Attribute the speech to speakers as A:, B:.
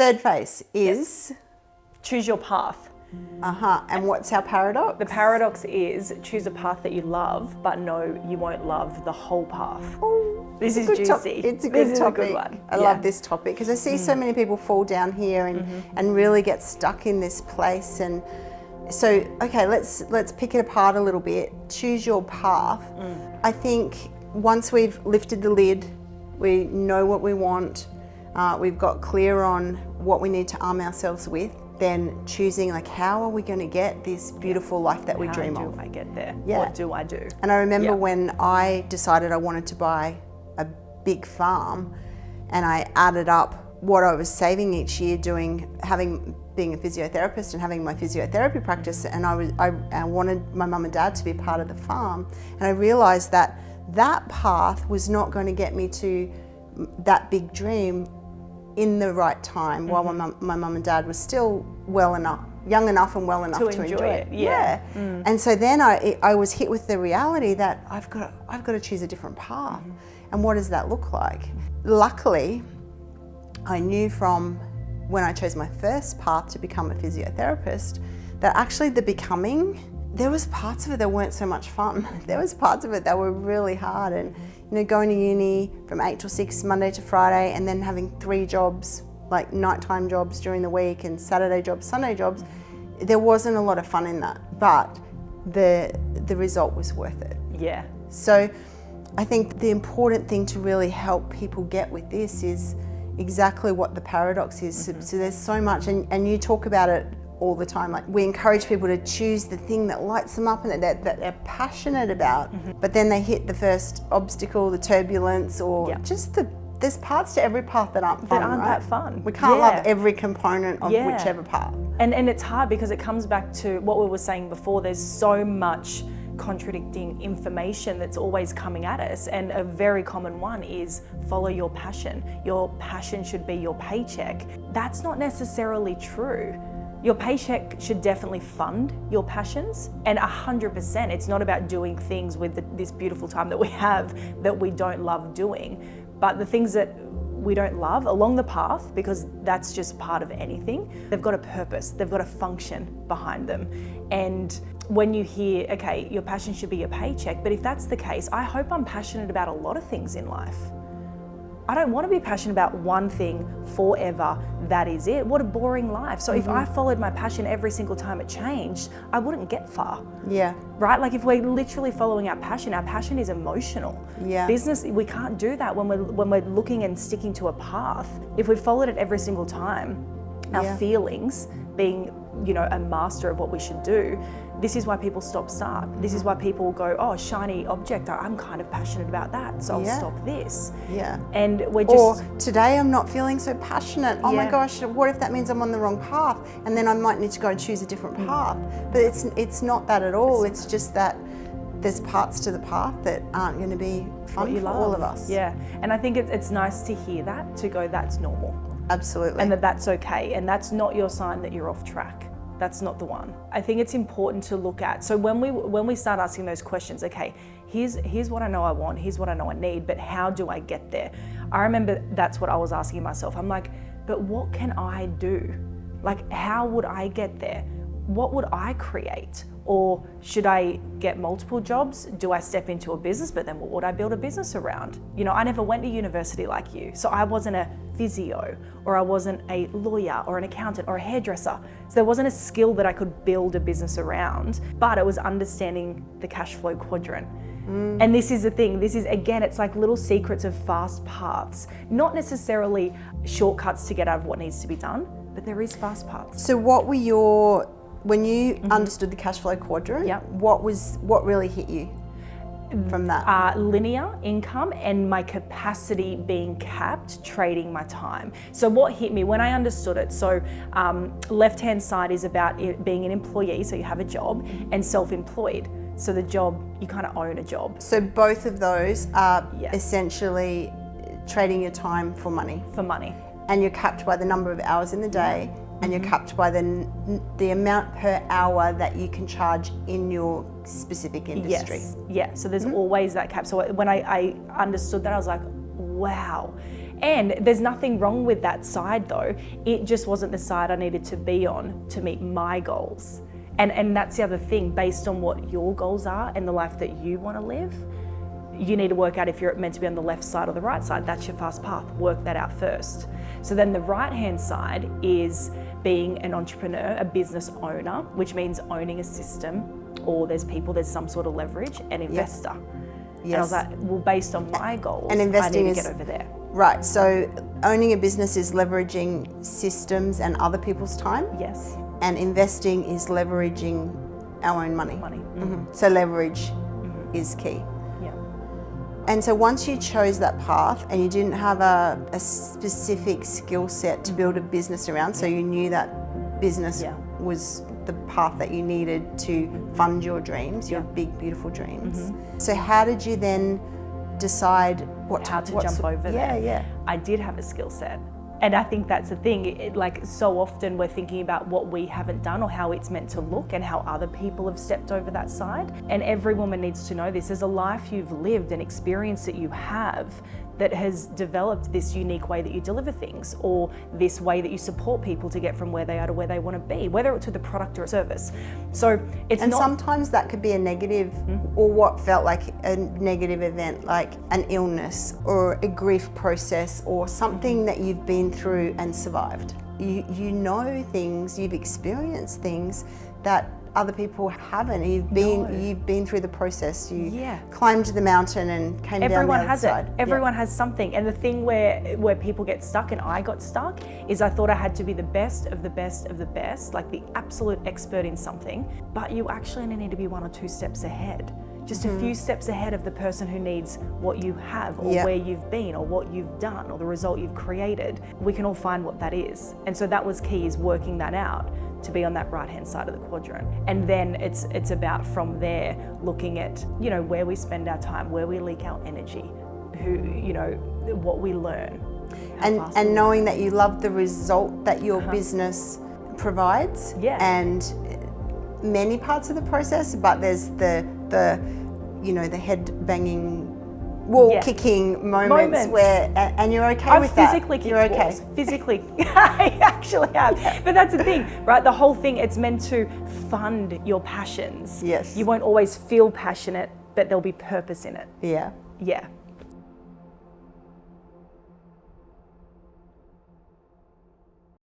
A: third phase is?
B: Choose your path.
A: And what's our paradox?
B: The paradox is choose a path that you love, but no, you won't love the whole path.
A: Oh,
B: this is juicy.
A: It's a good topic.
B: A good one.
A: I love this topic because I see so many people fall down here and really get stuck in this place. And so, okay, let's pick it apart a little bit. Choose your path. I think once we've lifted the lid, we know what we want, we've got clear on what we need to arm ourselves with, then choosing like, how are we going to get this beautiful life that we dream of?
B: How do I get there?
A: Yeah.
B: What do I do?
A: And I remember when I decided I wanted to buy a big farm, and I added up what I was saving each year being a physiotherapist and having my physiotherapy practice, and I wanted my mum and dad to be part of the farm, and I realised that path was not going to get me to that big dream in the right time while my mum and dad was still young enough and well enough to enjoy it. Yeah. And so then I was hit with the reality that I've got to choose a different path. And what does that look like? Luckily, I knew from when I chose my first path to become a physiotherapist that actually the becoming, there was parts of it that weren't so much fun. There was parts of it that were really hard, and going to uni from 8 till 6 Monday to Friday, and then having 3 jobs, like nighttime jobs during the week and Saturday jobs, Sunday jobs. There wasn't a lot of fun in that, but the result was worth it.
B: Yeah.
A: So I think the important thing to really help people get with this is exactly what the paradox is. So there's so much, and you talk about it all the time. Like, we encourage people to choose the thing that lights them up and that they're passionate about, but then they hit the first obstacle, the turbulence, or just there's parts to every path that aren't fun.
B: That fun.
A: We can't love every component of whichever path.
B: And it's hard because it comes back to what we were saying before. There's so much contradicting information that's always coming at us, and a very common one is follow your passion. Your passion should be your paycheck. That's not necessarily true. Your paycheck should definitely fund your passions, and 100%. It's not about doing things with this beautiful time that we have that we don't love doing, but the things that we don't love along the path, because that's just part of anything, they've got a purpose, they've got a function behind them. And when you hear, okay, your passion should be your paycheck, but if that's the case, I hope I'm passionate about a lot of things in life. I don't want to be passionate about one thing forever, that is it. What a boring life. So if I followed my passion every single time it changed, I wouldn't get far.
A: Yeah.
B: Right? Like, if we're literally following our passion is emotional.
A: Yeah.
B: Business, we can't do that when we're looking and sticking to a path. If we followed it every single time, our feelings being, a master of what we should do, this is why people start. This is why people go, oh, shiny object, I'm kind of passionate about that, so I'll stop this.
A: Yeah.
B: And we're just...
A: Or, today I'm not feeling so passionate. Oh my gosh, what if that means I'm on the wrong path? And then I might need to go and choose a different path. But it's not that at all. It's just that there's parts to the path that aren't going to be fun for all of us.
B: Yeah. And I think it's nice to hear that, to go, that's normal.
A: Absolutely.
B: And that's okay. And that's not your sign that you're off track. That's not the one. I think it's important to look at. So when we start asking those questions, okay, here's what I know I want, here's what I know I need, but how do I get there? I remember that's what I was asking myself. I'm like, but what can I do? Like, how would I get there? What would I create? Or should I get multiple jobs? Do I step into a business? But then what would I build a business around? I never went to university like you. So I wasn't a physio, or I wasn't a lawyer or an accountant or a hairdresser. So there wasn't a skill that I could build a business around, but it was understanding the cash flow quadrant. And this is the thing, it's like little secrets of fast paths, not necessarily shortcuts to get out of what needs to be done, but there is fast paths.
A: So when you understood the cash flow quadrant, what really hit you from that?
B: Linear income and my capacity being capped, trading my time. So what hit me when I understood it, so left-hand side is about it being an employee, so you have a job, and self-employed. So the job, you kind of own a job.
A: So both of those are essentially trading your time for money.
B: For money.
A: And you're capped by the number of hours in the day, and you're capped by the amount per hour that you can charge in your specific industry.
B: Yes. Yeah, so there's always that cap. So when I understood that, I was like, wow. And there's nothing wrong with that side though. It just wasn't the side I needed to be on to meet my goals. And that's the other thing, based on what your goals are and the life that you want to live, you need to work out if you're meant to be on the left side or the right side. That's your fast path. Work that out first. So then the right-hand side is being an entrepreneur, a business owner, which means owning a system, or there's some sort of leverage, an investor. Yes. And I was like, well, based on my goals,
A: and investing
B: I need to get over there.
A: Right, so owning a business is leveraging systems and other people's time.
B: Yes.
A: And investing is leveraging our own money.
B: Mm-hmm.
A: So leverage is key.
B: Yeah.
A: And so once you chose that path and you didn't have a specific skill set to build a business around, so you knew that business was the path that you needed to fund your dreams, your big, beautiful dreams. So how did you then decide
B: how to jump over there?
A: Yeah.
B: I did have a skill set. And I think that's the thing, like so often we're thinking about what we haven't done or how it's meant to look and how other people have stepped over that side. And every woman needs to know this. There's a life you've lived, an experience that you have that has developed this unique way that you deliver things, or this way that you support people to get from where they are to where they want to be, whether it's with a product or a service. So it's
A: and sometimes that could be a negative or what felt like a negative event, like an illness or a grief process or something that you've been through and survived. You know things, you've experienced things that other people haven't. You've been through the process. You climbed the mountain and came down the other side.
B: Everyone has it. Everyone has something. And the thing where people get stuck, and I got stuck, is I thought I had to be the best of the best of the best, like the absolute expert in something. But you actually only need to be 1 or 2 steps ahead. Just a few steps ahead of the person who needs what you have, or where you've been, or what you've done, or the result you've created. We can all find what that is. And so that was key, is working that out to be on that right-hand side of the quadrant. And then it's about from there looking at, where we spend our time, where we leak our energy, what we learn.
A: And knowing that you love the result that your business provides.
B: Yeah.
A: And many parts of the process, but there's the head banging, wall kicking moments where, and you're okay with that.
B: I've physically kicked
A: you're
B: walls.
A: okay.
B: Physically, I actually have. But that's the thing, right? The whole thing, it's meant to fund your passions.
A: Yes.
B: You won't always feel passionate, but there'll be purpose in it.
A: Yeah.
B: Yeah.